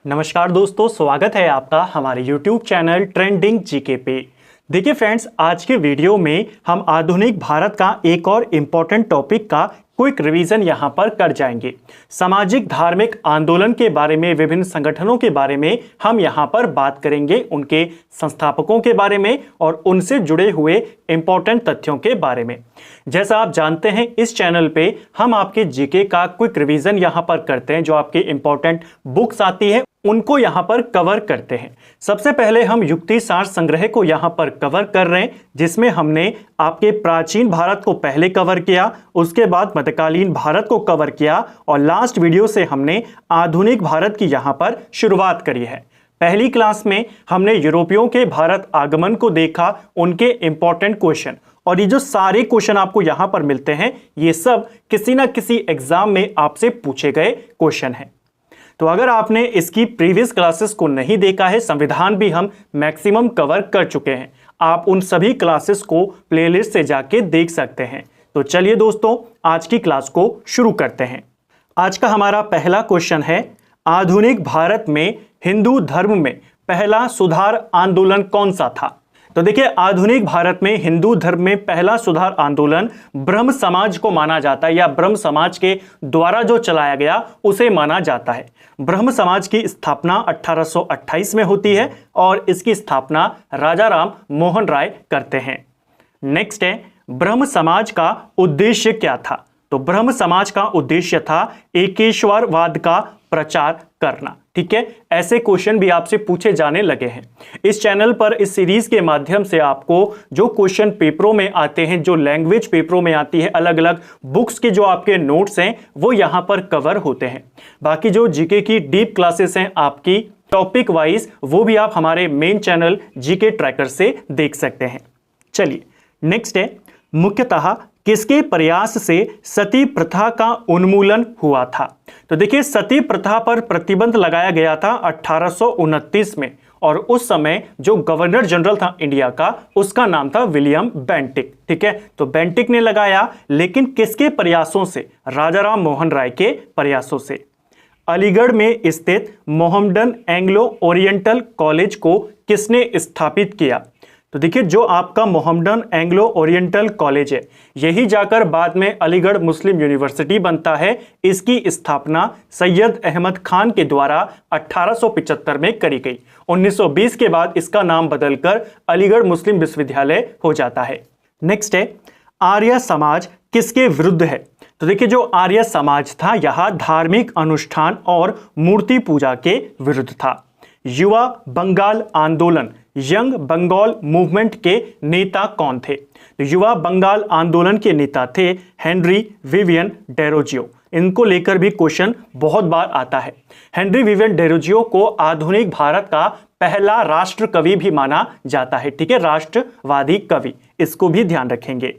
नमस्कार दोस्तों, स्वागत है आपका हमारे YouTube चैनल ट्रेंडिंग जीके पे। देखिए फ्रेंड्स, आज के वीडियो में हम आधुनिक भारत का एक और इम्पोर्टेंट टॉपिक का क्विक रिवीजन यहाँ पर कर जाएंगे। सामाजिक धार्मिक आंदोलन के बारे में, विभिन्न संगठनों के बारे में हम यहाँ पर बात करेंगे, उनके संस्थापकों के बारे में और उनसे जुड़े हुए इम्पोर्टेंट तथ्यों के बारे में। जैसा आप जानते हैं, इस चैनल पे हम आपके जीके का क्विक रिवीजन यहाँ पर करते हैं। जो आपके इम्पोर्टेंट बुक्स आती है उनको यहाँ पर कवर करते हैं। सबसे पहले हम युक्ति सार संग्रह को यहाँ पर कवर कर रहे हैं, जिसमें हमने आपके प्राचीन भारत को पहले कवर किया, उसके बाद मध्यकालीन भारत को कवर किया और लास्ट वीडियो से हमने आधुनिक भारत की यहाँ पर शुरुआत करी है। पहली क्लास में हमने यूरोपियों के भारत आगमन को देखा, उनके इंपॉर्टेंट क्वेश्चन, और ये जो सारे क्वेश्चन आपको यहाँ पर मिलते हैं ये सब किसी ना किसी एग्जाम में आपसे पूछे गए क्वेश्चन हैं। तो अगर आपने इसकी प्रीवियस क्लासेस को नहीं देखा है, संविधान भी हम मैक्सिमम कवर कर चुके हैं, आप उन सभी क्लासेस को प्लेलिस्ट से जाके देख सकते हैं। तो चलिए दोस्तों, आज की क्लास को शुरू करते हैं। आज का हमारा पहला क्वेश्चन है, आधुनिक भारत में हिंदू धर्म में पहला सुधार आंदोलन कौन सा था? तो देखिए, आधुनिक भारत में हिंदू धर्म में पहला सुधार आंदोलन ब्रह्म समाज को माना जाता है, या ब्रह्म समाज के द्वारा जो चलाया गया उसे माना जाता है। ब्रह्म समाज की स्थापना 1828 में होती है और इसकी स्थापना राजा राम मोहन राय करते हैं। नेक्स्ट है, ब्रह्म समाज का उद्देश्य क्या था? तो ब्रह्म समाज का उद्देश्य था एकेश्वरवाद का प्रचार करना। ठीक है, ऐसे क्वेश्चन भी आपसे पूछे जाने लगे हैं। इस चैनल पर इस सीरीज के माध्यम से आपको जो क्वेश्चन पेपरों में आते हैं, जो लैंग्वेज पेपरों में आती है, अलग अलग बुक्स के जो आपके नोट्स हैं वो यहाँ पर कवर होते हैं। बाकी जो जीके की डीप क्लासेस हैं आपकी टॉपिक वाइज, वो भी आप हमारे मेन चैनल जीके ट्रैकर से देख सकते हैं। चलिए नेक्स्ट है, मुख्यतः किसके प्रयास से सती प्रथा का उन्मूलन हुआ था? तो देखिए, सती प्रथा पर प्रतिबंध लगाया गया था 1829 में, और उस समय जो गवर्नर जनरल था इंडिया का, उसका नाम था विलियम बेंटिक। ठीक है, तो बेंटिक ने लगाया, लेकिन किसके प्रयासों से? राजा राम मोहन राय के प्रयासों से। अलीगढ़ में स्थित मोहम्मडन एंग्लो ओरिएंटल कॉलेज को किसने स्थापित किया? तो देखिए, जो आपका मोहम्मडन एंग्लो ओरिएंटल कॉलेज है, यही जाकर बाद में अलीगढ़ मुस्लिम यूनिवर्सिटी बनता है। इसकी स्थापना सैयद अहमद खान के द्वारा 1875 में करी गई। 1920 के बाद इसका नाम बदलकर अलीगढ़ मुस्लिम विश्वविद्यालय हो जाता है। नेक्स्ट है, आर्य समाज किसके विरुद्ध है? तो देखिए, जो आर्य समाज था यह धार्मिक अनुष्ठान और मूर्ति पूजा के विरुद्ध था। युवा बंगाल आंदोलन, यंग बंगाल मूवमेंट के नेता कौन थे? तो युवा बंगाल आंदोलन के नेता थे हेनरी विवियन डेरोजियो। इनको लेकर भी क्वेश्चन बहुत बार आता है। हेनरी विवियन डेरोजियो को आधुनिक भारत का पहला राष्ट्र कवि भी माना जाता है। ठीक है, राष्ट्रवादी कवि, इसको भी ध्यान रखेंगे।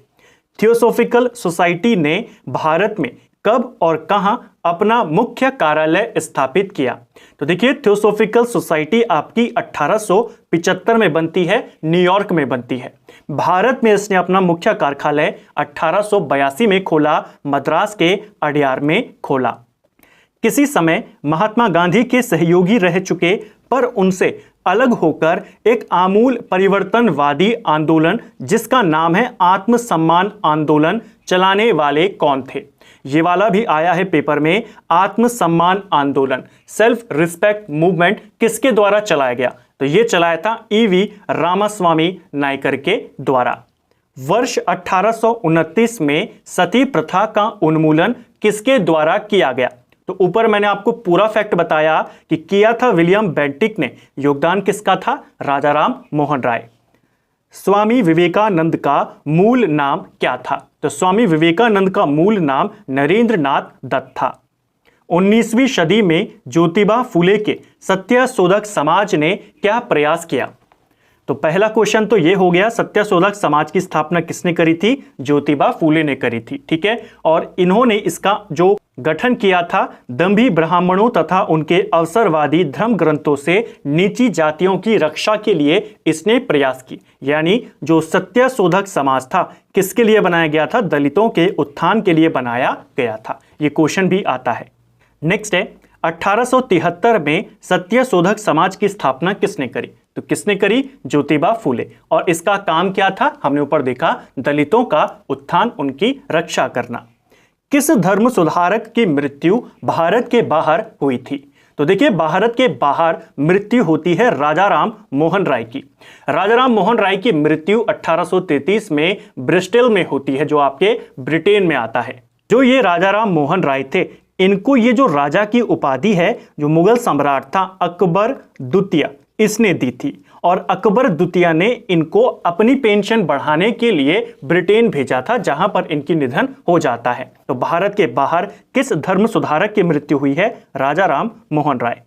थियोसॉफिकल सोसाइटी ने भारत में कब और कहां अपना मुख्य कार्यालय स्थापित किया? तो देखिए, थियोसॉफिकल सोसाइटी आपकी 1875 में बनती है, न्यूयॉर्क में बनती है। भारत में इसने अपना मुख्य कार्यालय 1882 में खोला, मद्रास के अडयार में खोला। किसी समय महात्मा गांधी के सहयोगी रह चुके पर उनसे अलग होकर एक आमूल परिवर्तनवादी आंदोलन, जिसका नाम है आत्मसम्मान आंदोलन, चलाने वाले कौन थे? ये वाला भी आया है पेपर में। आत्मसम्मान आंदोलन, सेल्फ रिस्पेक्ट मूवमेंट, किसके द्वारा चलाया गया? तो ये चलाया था ईवी रामास्वामी नायकर के द्वारा। वर्ष 1829 में सती प्रथा का उन्मूलन किसके द्वारा किया गया? तो ऊपर मैंने आपको पूरा फैक्ट बताया कि किया था विलियम बेंटिक ने। योगदान किसका था? राजा राम मोहन राय। स्वामी विवेकानंद का मूल नाम क्या था? तो स्वामी विवेकानंद का मूल नाम नरेंद्रनाथ दत्त था। 19वीं सदी में ज्योतिबा फूले के सत्यशोधक समाज ने क्या प्रयास किया? तो पहला क्वेश्चन तो ये हो गया, सत्यशोधक समाज की स्थापना किसने करी थी? ज्योतिबा फूले ने करी थी। ठीक है, और इन्होंने इसका जो गठन किया था, दंभी ब्राह्मणों तथा उनके अवसरवादी धर्म ग्रंथों से नीची जातियों की रक्षा के लिए इसने प्रयास की। यानी जो सत्यशोधक समाज था किसके लिए बनाया गया था? दलितों के उत्थान के लिए बनाया गया था। ये क्वेश्चन भी आता है। नेक्स्ट है, 1873 में सत्यशोधक समाज की स्थापना किसने करी? तो किसने करी? ज्योतिबा फूले। और इसका काम क्या था? हमने ऊपर देखा, दलितों का उत्थान, उनकी रक्षा करना। किस धर्म सुधारक की मृत्यु भारत के बाहर हुई थी? तो देखिए, भारत के बाहर मृत्यु होती है राजा राम मोहन राय की। राजा राम मोहन राय की मृत्यु 1833 में ब्रिस्टल में होती है, जो आपके ब्रिटेन में आता है। जो ये राजा राम मोहन राय थे, इनको ये जो राजा की उपाधि है, जो मुगल सम्राट था अकबर द्वितीय, इसने दी थी। और अकबर द्वितीय ने इनको अपनी पेंशन बढ़ाने के लिए ब्रिटेन भेजा था, जहां पर इनकी निधन हो जाता है। तो भारत के बाहर किस धर्म सुधारक की मृत्यु हुई है? राजा राम मोहन राय।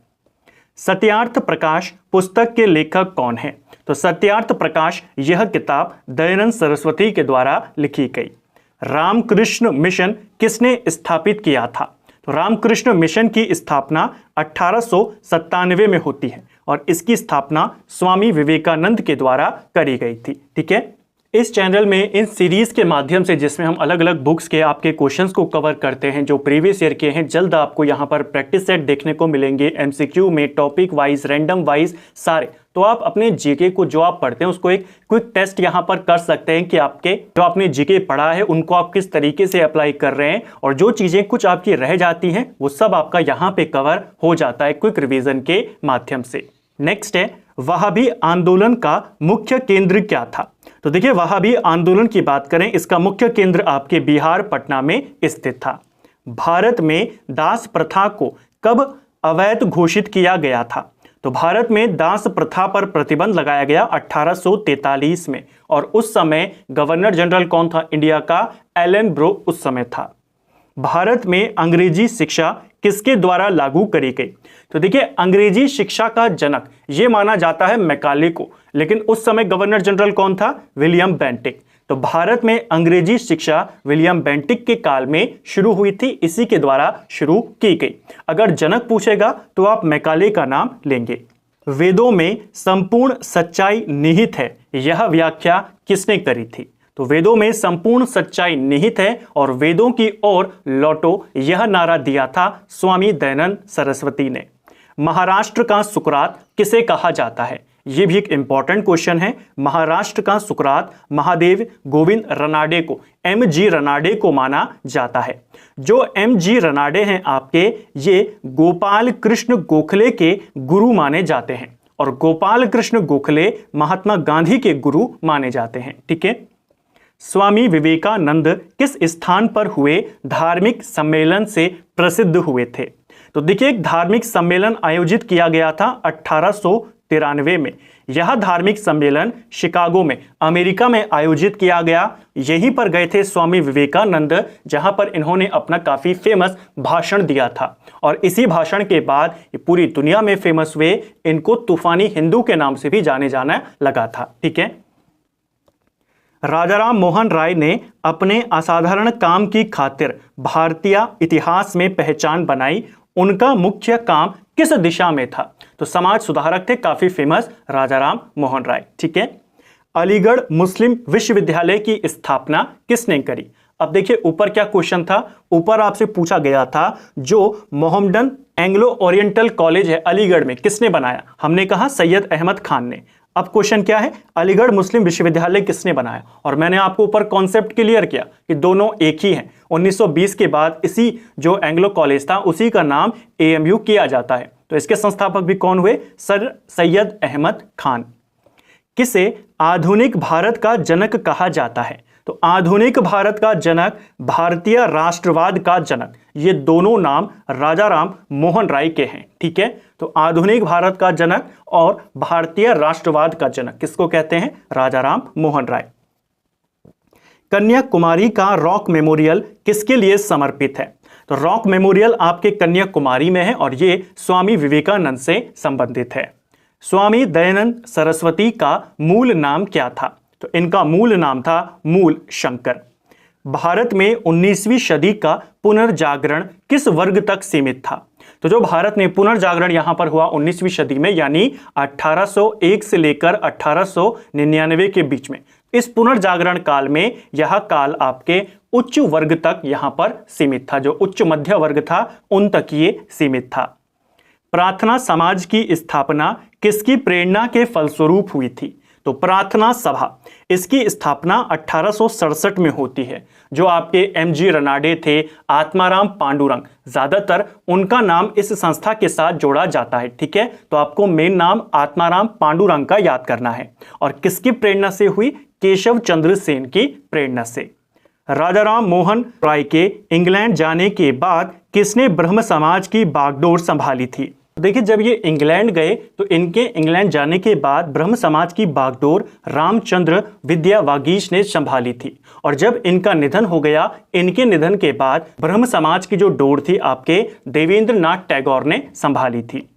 सत्यार्थ प्रकाश पुस्तक के लेखक कौन है? तो सत्यार्थ प्रकाश यह किताब दयानंद सरस्वती के द्वारा लिखी गई। रामकृष्ण मिशन किसने स्थापित किया था? तो रामकृष्ण मिशन की स्थापना 1897 में होती है और इसकी स्थापना स्वामी विवेकानंद के द्वारा करी गई थी। ठीक है, इस चैनल में इन सीरीज के माध्यम से, जिसमें हम अलग अलग बुक्स के आपके क्वेश्चंस को कवर करते हैं जो प्रीवियस ईयर के हैं, जल्द आपको यहां पर प्रैक्टिस सेट देखने को मिलेंगे, एमसीक्यू में, टॉपिक वाइज, रैंडम वाइज सारे। तो आप अपने जीके को जो आप पढ़ते हैं उसको एक क्विक टेस्ट यहां पर कर सकते हैं कि आपके जो आपने जीके पढ़ा है उनको आप किस तरीके से अप्लाई कर रहे हैं, और जो चीजें कुछ आपकी रह जाती हैं वो सब आपका यहाँ पे कवर हो जाता है क्विक रिविजन के माध्यम से। नेक्स्ट है, वहाबी आंदोलन का मुख्य केंद्र क्या था? तो देखिए, वहाबी आंदोलन की बात करें, इसका मुख्य केंद्र आपके बिहार पटना में स्थित था। भारत में दास प्रथा को कब अवैध घोषित किया गया था? तो भारत में दास प्रथा पर प्रतिबंध लगाया गया 1843 में, और उस समय गवर्नर जनरल कौन था इंडिया का? एलन ब्रो उस समय था। भारत में अंग्रेजी शिक्षा किसके द्वारा लागू करी गई? तो देखिए, अंग्रेजी शिक्षा का जनक ये माना जाता है मैकाले को, लेकिन उस समय गवर्नर जनरल कौन था? William Bentinck. तो भारत में अंग्रेजी शिक्षा विलियम बेंटिक के काल में शुरू हुई थी, इसी के द्वारा शुरू की गई। अगर जनक पूछेगा तो आप मैकाले का नाम लेंगे। वेदों में संपूर्ण सच्चाई निहित है, यह व्याख्या किसने करी थी? तो वेदों में संपूर्ण सच्चाई निहित है और वेदों की ओर लौटो, यह नारा दिया था स्वामी दयानंद सरस्वती ने। महाराष्ट्र का सुकरात किसे कहा जाता है? यह भी एक इंपॉर्टेंट क्वेश्चन है। महाराष्ट्र का सुकरात महादेव गोविंद रनाडे को, एम.जी. रनाडे को माना जाता है। जो एम.जी. रनाडे हैं आपके, ये गोपाल कृष्ण गोखले के गुरु माने जाते हैं, और गोपाल कृष्ण गोखले महात्मा गांधी के गुरु माने जाते हैं। ठीक है, स्वामी विवेकानंद किस स्थान पर हुए धार्मिक सम्मेलन से प्रसिद्ध हुए थे? तो देखिए, एक धार्मिक सम्मेलन आयोजित किया गया था 1893 में। यह धार्मिक सम्मेलन शिकागो में, अमेरिका में आयोजित किया गया। यहीं पर गए थे स्वामी विवेकानंद, जहां पर इन्होंने अपना काफी फेमस भाषण दिया था, और इसी भाषण के बाद ये पूरी दुनिया में फेमस हुए। इनको तूफानी हिंदू के नाम से भी जाने जाना लगा था। ठीक है, राजा राम मोहन राय ने अपने असाधारण काम की खातिर भारतीय इतिहास में पहचान बनाई। उनका मुख्य काम किस दिशा में था? तो समाज सुधारक थे, काफी फेमस राजा राम मोहन राय। ठीक है, अलीगढ़ मुस्लिम विश्वविद्यालय की स्थापना किसने करी? अब देखिए, ऊपर क्या क्वेश्चन था? ऊपर आपसे पूछा गया था जो मोहम्मडन एंग्लो ओरिएंटल कॉलेज है अलीगढ़ में, किसने बनाया? हमने कहा सैयद अहमद खान ने। अब क्वेश्चन क्या है? अलीगढ़ मुस्लिम विश्वविद्यालय किसने बनाया? और मैंने आपको ऊपर कॉन्सेप्ट क्लियर किया कि दोनों एक ही हैं। 1920 के बाद इसी जो एंग्लो कॉलेज था उसी का नाम एएमयू किया जाता है। तो इसके संस्थापक भी कौन हुए? सर सैयद अहमद खान। किसे आधुनिक भारत का जनक कहा जाता है? तो आधुनिक भारत का जनक, भारतीय राष्ट्रवाद का जनक, ये दोनों नाम राजा राम मोहन राय के हैं। ठीक है, तो आधुनिक भारत का जनक और भारतीय राष्ट्रवाद का जनक किसको कहते हैं? राजा राम मोहन राय। कन्याकुमारी का रॉक मेमोरियल किसके लिए समर्पित है? तो रॉक मेमोरियल आपके कन्याकुमारी में है और ये स्वामी विवेकानंद से संबंधित है। स्वामी दयानंद सरस्वती का मूल नाम क्या था? तो इनका मूल नाम था मूल शंकर। भारत में 19वीं सदी का पुनर्जागरण किस वर्ग तक सीमित था? तो जो भारत में पुनर्जागरण यहां पर हुआ 19वीं सदी में, यानी 1801 से लेकर 1899 के बीच में, इस पुनर्जागरण काल में यह काल आपके उच्च वर्ग तक यहां पर सीमित था। जो उच्च मध्य वर्ग था उन तक ये सीमित था। प्रार्थना समाज की स्थापना किसकी प्रेरणा के फलस्वरूप हुई थी? तो प्रार्थना सभा, इसकी स्थापना 1867 में होती है। जो आपके MG रनाडे थे, आत्माराम पांडुरंग, ज्यादातर उनका नाम इस संस्था के साथ जोड़ा जाता है। ठीक है, तो आपको मेन नाम आत्माराम पांडुरंग का याद करना है। और किसकी प्रेरणा से हुई? केशव चंद्र सेन की प्रेरणा से। राजाराम मोहन राय के इंग्लैंड जाने के बाद किसने ब्रह्म समाज की बागडोर संभाली थी? देखिए, जब ये इंग्लैंड गए तो इनके इंग्लैंड जाने के बाद ब्रह्म समाज की बागडोर रामचंद्र विद्या वागीश ने संभाली थी। और जब इनका निधन हो गया, इनके निधन के बाद ब्रह्म समाज की जो डोर थी आपके देवेंद्र नाथ टैगोर ने संभाली थी।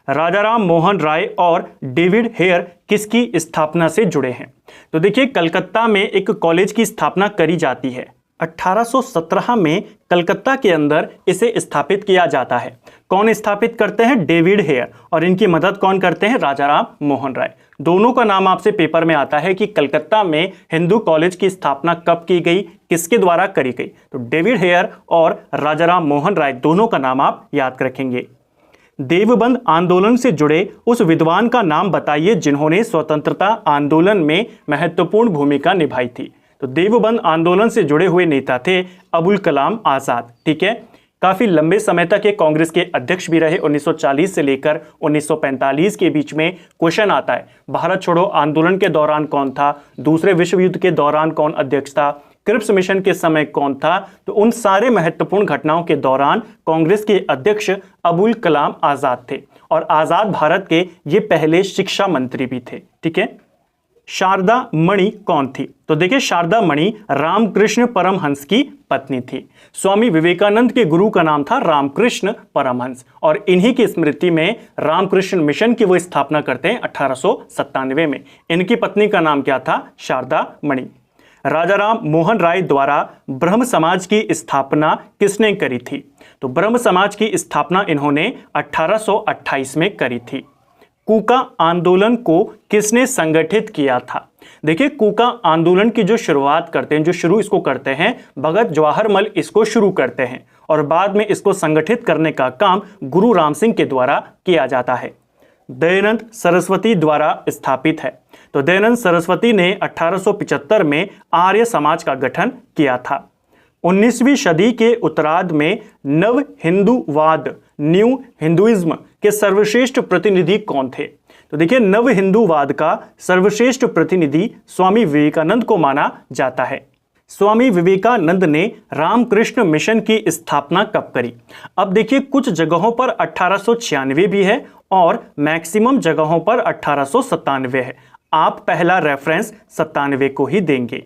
राजाराम मोहन राय और डेविड हेयर किसकी स्थापना से जुड़े हैं? तो देखिए, कलकत्ता में एक कॉलेज की स्थापना करी जाती है। 1817 में कलकत्ता के अंदर इसे स्थापित किया जाता है। कौन स्थापित करते हैं? David Hare. और इनकी मदद कौन करते हैं? राजाराम मोहन राय। दोनों का नाम आपसे पेपर में आता है कि कलकत्ता में हिंदू कॉलेज की स्थापना कब की गई, किसके द्वारा करी गई। तो डेविड हेयर और राजाराम मोहन राय दोनों का नाम आप याद रखेंगे। देवबंद आंदोलन से जुड़े उस विद्वान का नाम बताइए जिन्होंने स्वतंत्रता आंदोलन में महत्वपूर्ण भूमिका निभाई थी। तो देवबंद आंदोलन से जुड़े हुए नेता थे अबुल कलाम आजाद। ठीक है, काफी लंबे समय तक ये कांग्रेस के अध्यक्ष भी रहे। 1940 से लेकर 1945 के बीच में क्वेश्चन आता है, भारत छोड़ो आंदोलन के दौरान कौन था, दूसरे विश्व युद्ध के दौरान कौन अध्यक्ष था, क्रिप्स मिशन के समय कौन था। तो उन सारे महत्वपूर्ण घटनाओं के दौरान कांग्रेस के अध्यक्ष अबुल कलाम आजाद थे। और आजाद भारत के ये पहले शिक्षा मंत्री भी थे। ठीक है, शारदा मणि कौन थी? तो देखिए, शारदा मणि रामकृष्ण परमहंस की पत्नी थी। स्वामी विवेकानंद के गुरु का नाम था रामकृष्ण परमहंस। और इन्हीं की स्मृति में रामकृष्ण मिशन की वो स्थापना करते हैं 1897 में। इनकी पत्नी का नाम क्या था? शारदा मणि। राजाराम मोहन राय द्वारा ब्रह्म समाज की स्थापना किसने करी थी? तो ब्रह्म समाज की स्थापना इन्होंने 1828 में करी थी। कूका आंदोलन को किसने संगठित किया था? देखिए, कूका आंदोलन की जो शुरुआत करते हैं, जो शुरू इसको करते हैं, भगत जवाहरमल इसको शुरू करते हैं। और बाद में इसको संगठित करने का काम गुरु राम सिंह के द्वारा किया जाता है। दयानंद सरस्वती द्वारा स्थापित है। तो दयानंद सरस्वती ने 1875 में आर्य समाज का गठन किया था। 19वीं सदी के उत्तरार्ध में नव हिंदूवाद, न्यू हिंदुइज्म के सर्वश्रेष्ठ प्रतिनिधि कौन थे? तो देखिए, नव हिंदूवाद का सर्वश्रेष्ठ प्रतिनिधि स्वामी विवेकानंद को माना जाता है। स्वामी विवेकानंद ने रामकृष्ण मिशन की स्थापना कब करी? अब देखिए, कुछ जगहों पर 1896 भी है और मैक्सिमम जगहों पर 1897 है। आप पहला रेफरेंस 97 को ही देंगे।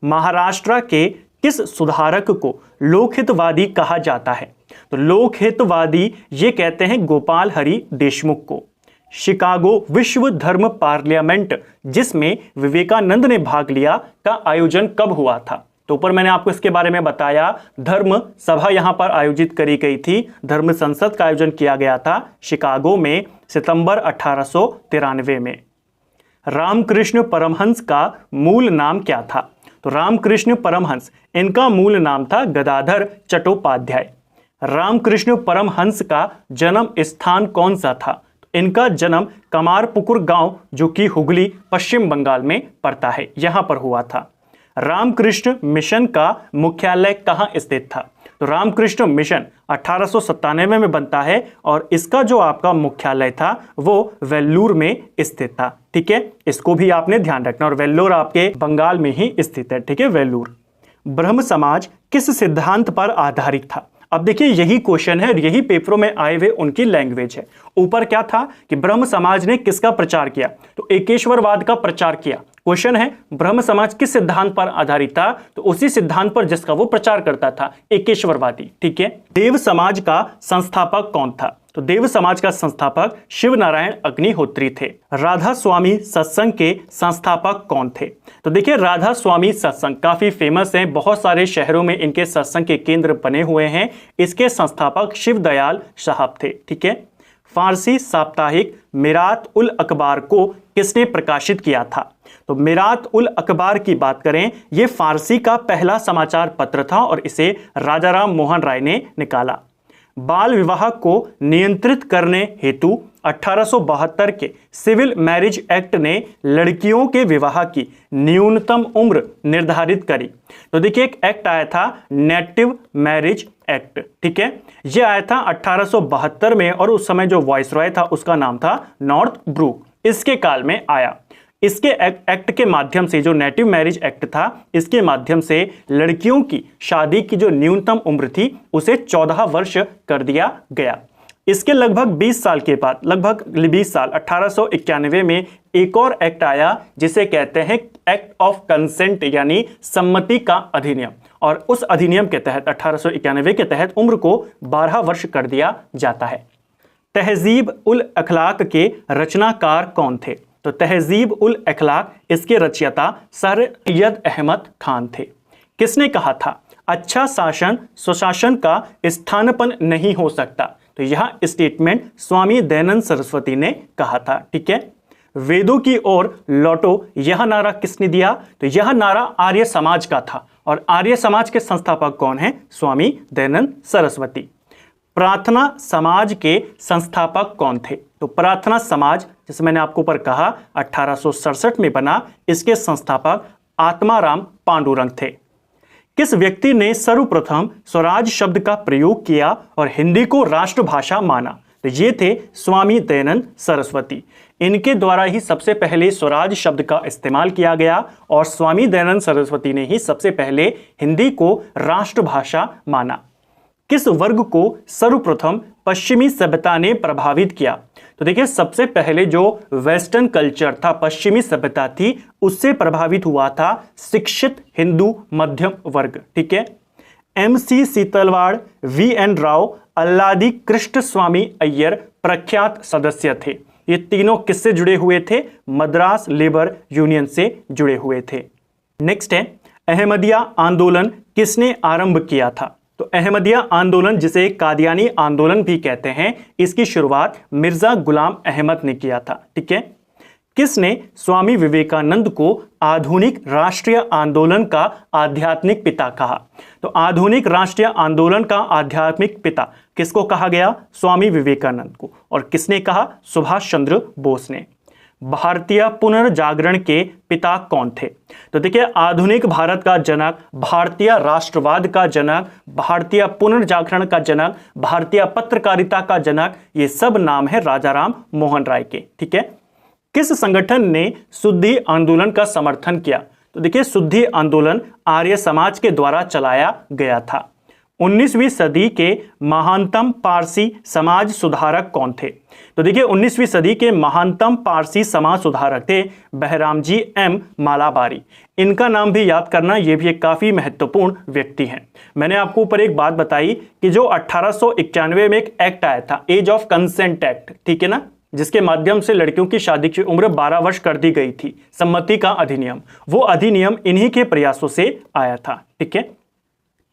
महाराष्ट्र के किस सुधारक को लोकहितवादी कहा जाता है? तो लोकहितवादी ये कहते हैं गोपाल हरि देशमुख को। शिकागो विश्व धर्म पार्लियामेंट, जिसमें विवेकानंद ने भाग लिया, का आयोजन कब हुआ था? तो ऊपर मैंने आपको इसके बारे में बताया। धर्म सभा यहां पर आयोजित करी गई थी। धर्म संसद का आयोजन किया गया था शिकागो में सितंबर 1893 में। रामकृष्ण परमहंस का मूल नाम क्या था? तो रामकृष्ण परमहंस, इनका मूल नाम था गदाधर चट्टोपाध्याय। रामकृष्ण परमहंस का जन्म स्थान कौन सा था? इनका जन्म कमारपुकुर गांव, जो कि हुगली पश्चिम बंगाल में पड़ता है, यहां पर हुआ था। रामकृष्ण मिशन का मुख्यालय कहां स्थित था? तो रामकृष्ण मिशन 1897 में बनता है और इसका जो आपका मुख्यालय था वो वेल्लूर में स्थित था। ठीक है, इसको भी आपने ध्यान रखना। और वेल्लोर आपके बंगाल में ही स्थित है। ठीक है, वेल्लूर। ब्रह्म समाज किस सिद्धांत पर आधारित था? अब देखिए, यही क्वेश्चन है और यही पेपरों में आए हुए उनकी लैंग्वेज है। ऊपर क्या था कि ब्रह्म समाज ने किसका प्रचार किया? तो एकेश्वरवाद का प्रचार किया। क्वेश्चन है, ब्रह्म समाज किस सिद्धांत पर आधारित था? तो उसी सिद्धांत पर जिसका वो प्रचार करता था, एकेश्वरवादी। ठीक है। देव समाज का संस्थापक कौन था? तो देव समाज का संस्थापक शिव नारायण अग्निहोत्री थे। राधा स्वामी सत्संग के संस्थापक कौन थे? तो देखिए, राधा स्वामी सत्संग काफी फेमस है, बहुत सारे शहरों में इनके सत्संग के केंद्र बने हुए हैं। इसके संस्थापक शिव दयाल साहब थे। ठीक है। फारसी साप्ताहिक मिरात उल अखबार को किसने प्रकाशित किया था? तो मिरात उल अखबार की बात करें, यह फारसी का पहला समाचार पत्र था और इसे राजाराम मोहन राय ने निकाला। बाल विवाह को नियंत्रित करने हेतु 1872 के सिविल मैरिज एक्ट ने लड़कियों के विवाह की न्यूनतम उम्र निर्धारित करी। तो देखिए एक एक्ट आया था नेटिव मैरिज एक्ट, ठीक है, ये आया था 1872 में और उस समय जो वाइसरॉय था उसका नाम था नॉर्थ ब्रूक, इसके काल में आया। इसके एक्ट के माध्यम से, जो नेटिव मैरिज एक्ट था, इसके माध्यम से लड़कियों की शादी की जो न्यूनतम उम्र थी उसे 14 वर्ष कर दिया गया। इसके लगभग 20 साल के बाद, लगभग 20 साल 1891 में एक और एक्ट आया जिसे कहते हैं एक्ट ऑफ कंसेंट, यानी सम्मति का अधिनियम। और उस अधिनियम के तहत 1891 के तहत उम्र को 12 वर्ष कर दिया जाता है। तहजीब उल अखलाक के रचनाकार कौन थे? तो तहजीब उल अखलाक, इसके रचयिता सर सैयद अहमद खान थे। किसने कहा था अच्छा शासन सुशासन का स्थानापन्न नहीं हो सकता? तो यह स्टेटमेंट स्वामी दयानंद सरस्वती ने कहा था, ठीक है। वेदों की ओर लौटो, यह नारा किसने दिया? तो यह नारा आर्य समाज का था और आर्य समाज के संस्थापक कौन है? स्वामी दयानंद सरस्वती। प्रार्थना समाज के संस्थापक कौन थे? तो प्रार्थना समाज, जैसे मैंने आपको ऊपर कहा 1867 में बना, इसके संस्थापक आत्माराम पांडुरंग थे। किस व्यक्ति ने सर्वप्रथम स्वराज शब्द का प्रयोग किया और हिंदी को राष्ट्रभाषा माना? तो ये थे स्वामी दयानंद सरस्वती। इनके द्वारा ही सबसे पहले स्वराज शब्द का इस्तेमाल किया गया और स्वामी दयानंद सरस्वती ने ही सबसे पहले हिंदी को राष्ट्रभाषा माना। किस वर्ग को सर्वप्रथम पश्चिमी सभ्यता ने प्रभावित किया? तो देखिए सबसे पहले जो वेस्टर्न कल्चर था, पश्चिमी सभ्यता थी, उससे प्रभावित हुआ था शिक्षित हिंदू मध्यम वर्ग, ठीक है। MC सीतलवाड़, VN राव, अल्लादी कृष्ण स्वामी अय्यर प्रख्यात सदस्य थे। ये तीनों किससे जुड़े हुए थे? मद्रास लेबर यूनियन से जुड़े हुए थे। नेक्स्ट है अहमदिया आंदोलन किसने आरंभ किया था? तो अहमदिया आंदोलन, जिसे कादियानी आंदोलन भी कहते हैं, इसकी शुरुआत मिर्जा गुलाम अहमद ने किया था, ठीक है। किसने स्वामी विवेकानंद को आधुनिक राष्ट्रीय आंदोलन का आध्यात्मिक पिता कहा? तो आधुनिक राष्ट्रीय आंदोलन का आध्यात्मिक पिता किसको कहा गया? स्वामी विवेकानंद को। और किसने कहा? सुभाष चंद्र बोस ने। भारतीय पुनर्जागरण के पिता कौन थे? तो देखिए आधुनिक भारत का जनक, भारतीय राष्ट्रवाद का जनक, भारतीय पुनर्जागरण का जनक, भारतीय पत्रकारिता का जनक, ये सब नाम है राजाराम मोहन राय के, ठीक है। किस संगठन ने शुद्धि आंदोलन का समर्थन किया? तो देखिए शुद्धि आंदोलन आर्य समाज के द्वारा चलाया गया था। 19वीं सदी के महानतम पारसी समाज सुधारक कौन थे? तो देखिए 19वीं सदी के महानतम पारसी समाज सुधारक थे बहरामजी M मालाबारी। इनका नाम भी याद करना, ये भी एक काफी महत्वपूर्ण व्यक्ति हैं। मैंने आपको ऊपर एक बात बताई कि जो 1891 में एक एक्ट आया था, एज ऑफ कंसेंट एक्ट, ठीक है ना, जिसके माध्यम से लड़कियों की शादी की उम्र 12 वर्ष कर दी गई थी, सम्मति का अधिनियम, वो अधिनियम इन्हीं के प्रयासों से आया था, ठीक है।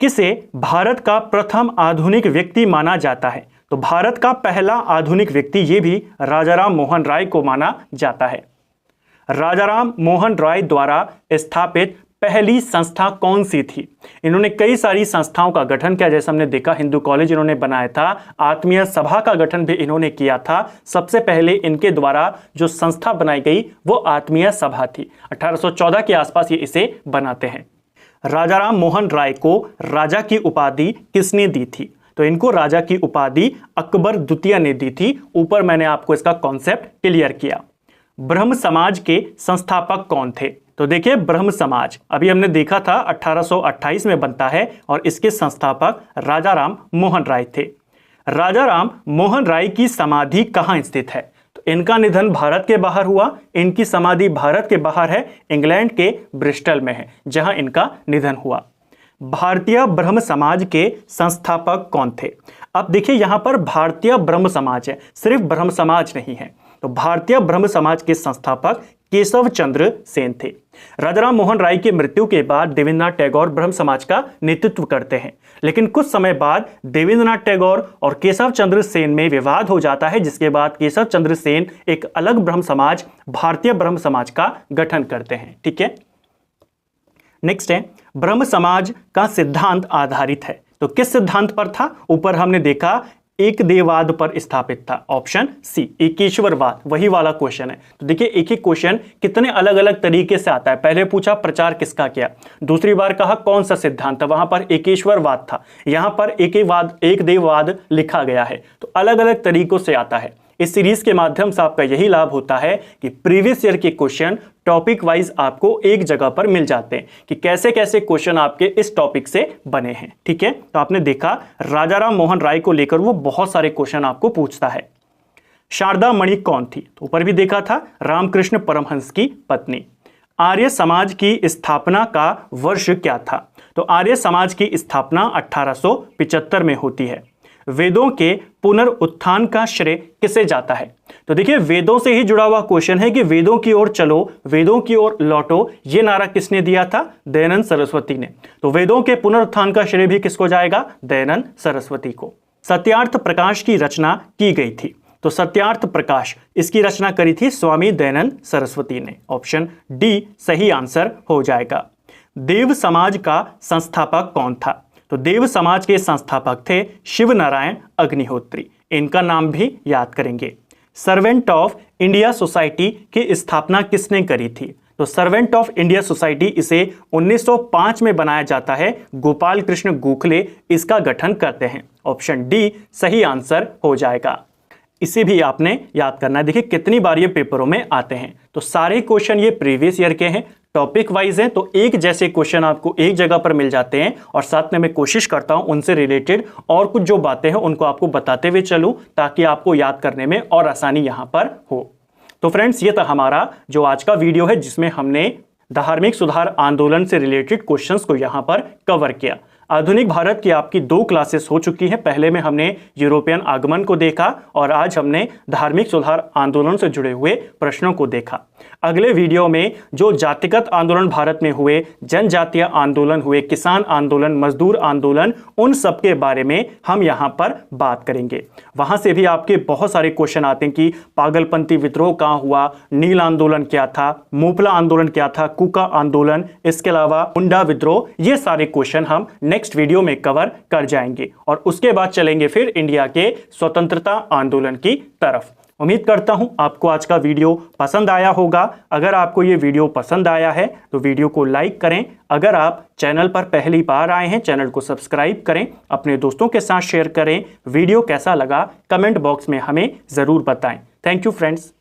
किसे भारत का प्रथम आधुनिक व्यक्ति माना जाता है? तो भारत का पहला आधुनिक व्यक्ति ये भी राजाराम मोहन राय को माना जाता है। राजाराम मोहन राय द्वारा स्थापित पहली संस्था कौन सी थी? इन्होंने कई सारी संस्थाओं का गठन किया, जैसे हमने देखा हिंदू कॉलेज इन्होंने बनाया था, आत्मीय सभा का गठन भी इन्होंने किया था। सबसे पहले इनके द्वारा जो संस्था बनाई गई वो आत्मीय सभा थी। 1814 के आसपास ये इसे बनाते हैं। राजाराम मोहन राय को राजा की उपाधि किसने दी थी? तो इनको राजा की उपाधि अकबर द्वितीय ने दी थी। ऊपर मैंने आपको इसका कॉन्सेप्ट क्लियर किया। ब्रह्म समाज के संस्थापक कौन थे? तो देखिए ब्रह्म समाज अभी हमने देखा था 1828 में बनता है और इसके संस्थापक राजाराम मोहन राय थे। राजाराम मोहन राय की समाधि कहाँ स्थित है? तो इनका निधन भारत के बाहर हुआ, इनकी समाधि भारत के बाहर है, इंग्लैंड के ब्रिस्टल में है जहां इनका निधन हुआ। भारतीय ब्रह्म समाज के संस्थापक कौन थे? अब देखिए यहां पर भारतीय ब्रह्म समाज है, सिर्फ ब्रह्म समाज नहीं है। तो भारतीय ब्रह्म समाज के संस्थापक केशव चंद्र सेन थे। राजाराम मोहन राय की मृत्यु के बाद देवेंद्रनाथ टैगोर ब्रह्म समाज का नेतृत्व करते हैं, लेकिन कुछ समय बाद देवेंद्रनाथ टैगोर और केशव चंद्र सेन में विवाद हो जाता है, जिसके बाद केशव चंद्र सेन एक अलग ब्रह्म समाज, भारतीय ब्रह्म समाज का गठन करते हैं, ठीक है। नेक्स्ट है ब्रह्म समाज का सिद्धांत आधारित है, तो किस सिद्धांत पर था? ऊपर हमने देखा एकदेववाद पर स्थापित था? ऑप्शन सी एकेश्वरवाद, वही वाला क्वेश्चन है। तो देखिए एक ही क्वेश्चन कितने अलग अलग तरीके से आता है। पहले पूछा प्रचार किसका किया, दूसरी बार कहा कौन सा सिद्धांत था, वहां पर एकेश्वरवाद था, यहां पर एकदेववाद लिखा गया है। तो अलग अलग तरीकों से आता है। इस सीरीज के माध्यम से आपका यही लाभ होता है कि प्रीवियस ईयर के क्वेश्चन टॉपिक वाइज आपको एक जगह पर मिल जाते हैं कि कैसे कैसे क्वेश्चन आपके इस टॉपिक से बने हैं। ठीक है, तो आपने देखा राजा राम मोहन राय को लेकर वो बहुत सारे क्वेश्चन आपको पूछता है। शारदा मणि कौन थी? तो ऊपर भी देखा था, रामकृष्ण परमहंस की पत्नी। आर्य समाज की स्थापना का वर्ष क्या था? तो आर्य समाज की स्थापना 1875 में होती है। वेदों के पुनरुत्थान का श्रेय किसे जाता है? तो देखिए वेदों से ही जुड़ा हुआ क्वेश्चन है कि वेदों की ओर चलो, वेदों की ओर लौटो, ये नारा किसने दिया था? दयानंद सरस्वती ने। तो वेदों के पुनरुत्थान का श्रेय भी किसको जाएगा? दयानंद सरस्वती को। सत्यार्थ प्रकाश की रचना की गई थी। तो सत्यार्थ प्रकाश इसकी रचना करी थी स्वामी दयानंद सरस्वती ने। ऑप्शन डी सही आंसर हो जाएगा। देव समाज का संस्थापक कौन था? तो देव समाज के संस्थापक थे शिव नारायण अग्निहोत्री। इनका नाम भी याद करेंगे। सर्वेंट ऑफ इंडिया सोसाइटी की स्थापना किसने करी थी? तो सर्वेंट ऑफ इंडिया सोसाइटी इसे 1905 में बनाया जाता है। गोपाल कृष्ण गोखले इसका गठन करते हैं। ऑप्शन डी सही आंसर हो जाएगा। इसे भी आपने याद करना है। देखिए कितनी बार ये पेपरों में आते हैं। तो सारे क्वेश्चन ये प्रीवियस ईयर के हैं, टॉपिक वाइज हैं, तो एक जैसे क्वेश्चन आपको एक जगह पर मिल जाते हैं। और साथ में मैं कोशिश करता हूं उनसे रिलेटेड और कुछ जो बातें हैं उनको आपको बताते हुए चलूं, ताकि आपको याद करने में और आसानी यहां पर हो। तो फ्रेंड्स ये था हमारा जो आज का वीडियो है, जिसमें हमने धार्मिक सुधार आंदोलन से रिलेटेड क्वेश्चंस को यहां पर कवर किया। आधुनिक भारत की आपकी 2 क्लासेस हो चुकी हैं। पहले में हमने यूरोपियन आगमन को देखा और आज हमने धार्मिक सुधार आंदोलन से जुड़े हुए प्रश्नों को देखा। अगले वीडियो में जो जातिगत आंदोलन भारत में हुए, जनजातीय आंदोलन हुए, किसान आंदोलन, मजदूर आंदोलन, उन सब के बारे में हम यहाँ पर बात करेंगे। वहाँ से भी आपके बहुत सारे क्वेश्चन आते हैं कि पागलपंथी विद्रोह कहाँ हुआ, नील आंदोलन क्या था, मोपला आंदोलन क्या था, कुका आंदोलन, इसके अलावा मुंडा विद्रोह, ये सारे क्वेश्चन हम नेक्स्ट वीडियो में कवर कर जाएंगे। और उसके बाद चलेंगे फिर इंडिया के स्वतंत्रता आंदोलन की तरफ। उम्मीद करता हूं आपको आज का वीडियो पसंद आया होगा। अगर आपको ये वीडियो पसंद आया है तो वीडियो को लाइक करें। अगर आप चैनल पर पहली बार आए हैं, चैनल को सब्सक्राइब करें, अपने दोस्तों के साथ शेयर करें। वीडियो कैसा लगा कमेंट बॉक्स में हमें ज़रूर बताएं। Thank you friends.